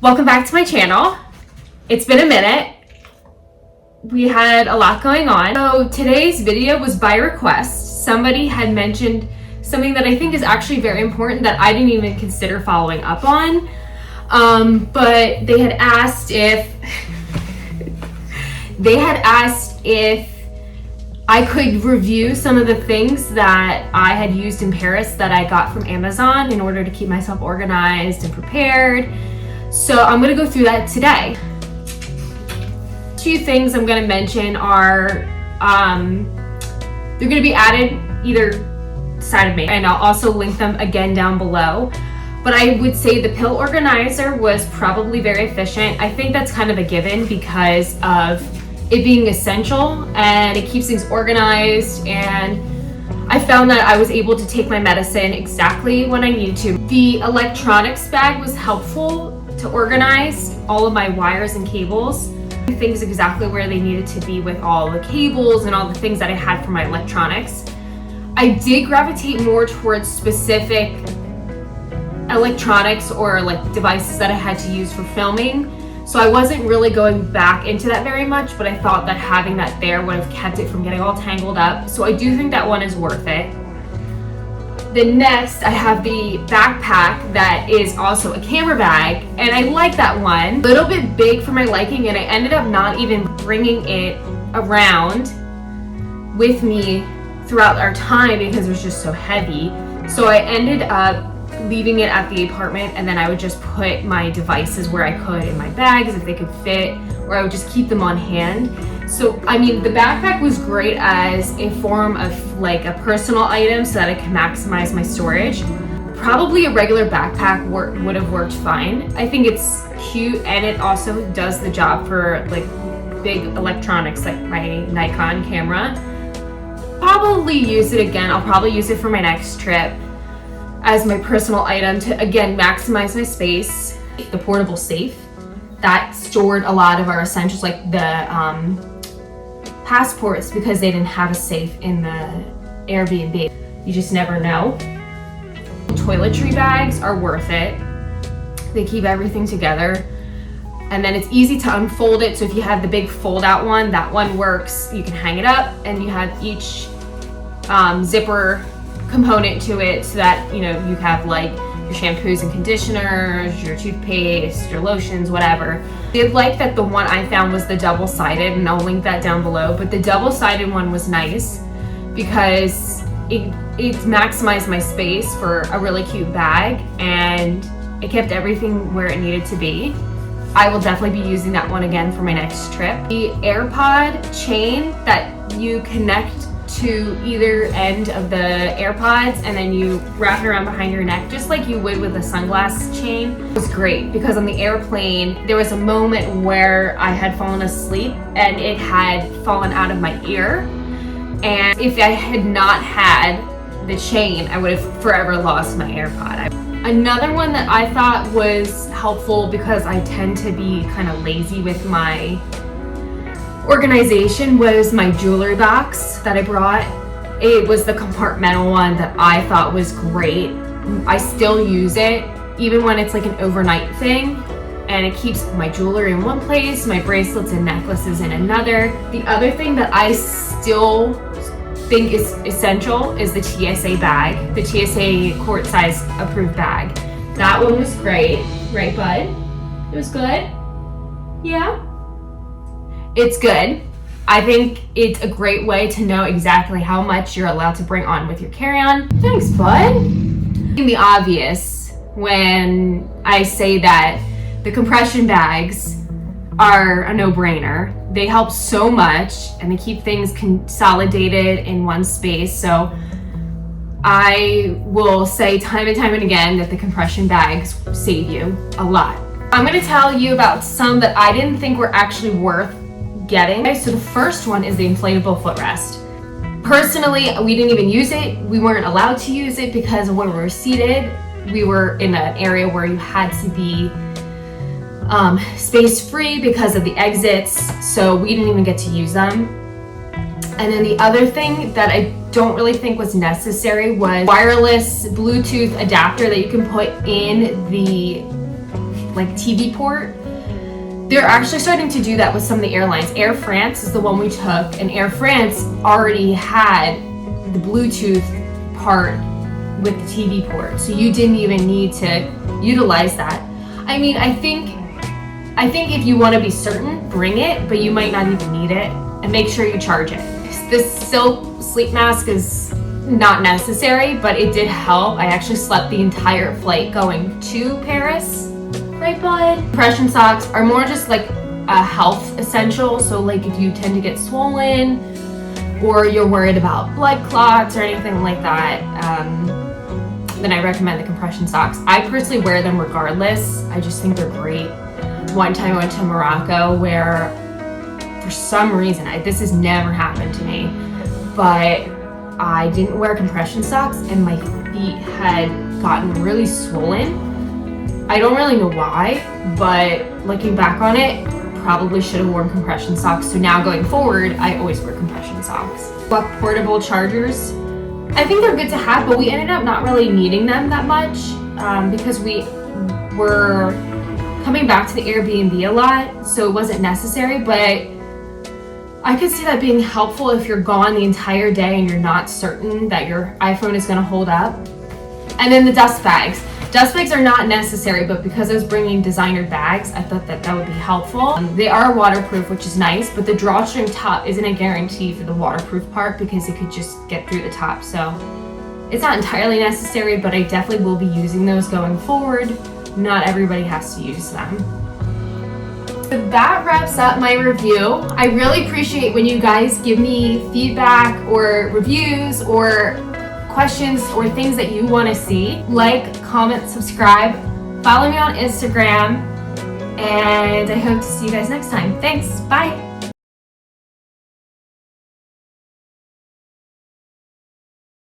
Welcome back to my channel. It's been a minute. We had a lot going on. So today's video was by request. Somebody had mentioned something that I think is actually very important that I didn't even consider following up on. But they had asked if I could review some of the things that I had used in Paris that I got from Amazon in order to keep myself organized and prepared. So I'm going to go through that today. Two things I'm going to mention are they're going to be added either side of me, and I'll also link them again down below. But I would say the pill organizer was probably very efficient. I think that's kind of a given because of it being essential and it keeps things organized, and I found that I was able to take my medicine exactly when I needed to. The electronics bag was helpful to organize all of my wires and cables, things exactly where they needed to be with all the cables and all the things that I had for my electronics. I did gravitate more towards specific electronics or like devices that I had to use for filming. So I wasn't really going back into that very much, but I thought that having that there would have kept it from getting all tangled up. So I do think that one is worth it. The next, I have the backpack that is also a camera bag, and I like that one. A little bit big for my liking, and I ended up not even bringing it around with me throughout our time because it was just so heavy. So I ended up leaving it at the apartment, and then I would just put my devices where I could in my bags if they could fit, or I would just keep them on hand. So, I mean, the backpack was great as a form of like a personal item so that I could maximize my storage. Probably a regular backpack would have worked fine. I think it's cute, and it also does the job for like big electronics like my Nikon camera. Probably use it again. I'll probably use it for my next trip as my personal item to, again, maximize my space. The portable safe that stored a lot of our essentials, like the passports, because they didn't have a safe in the Airbnb. You just never know. Toiletry bags are worth it. They keep everything together, and then it's easy to unfold it. So if you have the big fold out one, that one works. You can hang it up, and you have each zipper component to it so that, you know, you have like your shampoos and conditioners, your toothpaste, your lotions, whatever. I did like that the one I found was the double-sided, and I'll link that down below, but the double-sided one was nice because it maximized my space for a really cute bag, and it kept everything where it needed to be. I will definitely be using that one again for my next trip. The Airpod Chain that you connect to either end of the AirPods, and then you wrap it around behind your neck just like you would with a sunglass chain. It was great because on the airplane there was a moment where I had fallen asleep and it had fallen out of my ear, and if I had not had the chain I would have forever lost my AirPod. Another one that I thought was helpful because I tend to be kind of lazy with my organization was my jewelry box that I brought. It was the compartmental one that I thought was great. I still use it even when it's like an overnight thing, and it keeps my jewelry in one place, my bracelets and necklaces in another. The other thing that I still think is essential is the TSA bag, the TSA court size approved bag. That one was great, right bud? It was good? Yeah? It's good. I think it's a great way to know exactly how much you're allowed to bring on with your carry-on. Thanks, bud. The obvious when I say that the compression bags are a no-brainer. They help so much, and they keep things consolidated in one space. So I will say time and time and again that the compression bags save you a lot. I'm going to tell you about some that I didn't think were actually worth getting. So the first one is the inflatable footrest. Personally, we didn't even use it. We weren't allowed to use it because when we were seated, we were in an area where you had to be space free because of the exits, so we didn't even get to use them. And then the other thing that I don't really think was necessary was wireless Bluetooth adapter that you can put in the like TV port. They're actually starting to do that with some of the airlines. Air France is the one we took, and Air France already had the Bluetooth part with the TV port, so you didn't even need to utilize that. I mean, I think if you want to be certain, bring it, but you might not even need it, and make sure you charge it. This silk sleep mask is not necessary, but it did help. I actually slept the entire flight going to Paris. Right, bud? Compression socks are more just like a health essential. So like if you tend to get swollen or you're worried about blood clots or anything like that, then I recommend the compression socks. I personally wear them regardless. I just think they're great. One time I went to Morocco where for some reason, this has never happened to me, but I didn't wear compression socks and my feet had gotten really swollen. I don't really know why, but looking back on it, probably should have worn compression socks. So now going forward, I always wear compression socks. Portable chargers, I think they're good to have, but we ended up not really needing them that much because we were coming back to the Airbnb a lot, so it wasn't necessary, but I could see that being helpful if you're gone the entire day and you're not certain that your iPhone is gonna hold up. And then the dust bags. Dust bags are not necessary, but because I was bringing designer bags, I thought that would be helpful. They are waterproof, which is nice, but the drawstring top isn't a guarantee for the waterproof part because it could just get through the top. So it's not entirely necessary, but I definitely will be using those going forward. Not everybody has to use them. So that wraps up my review. I really appreciate when you guys give me feedback or reviews or questions or things that you want to see. Like, comment, subscribe, follow me on Instagram, and I hope to see you guys next time. Thanks, bye.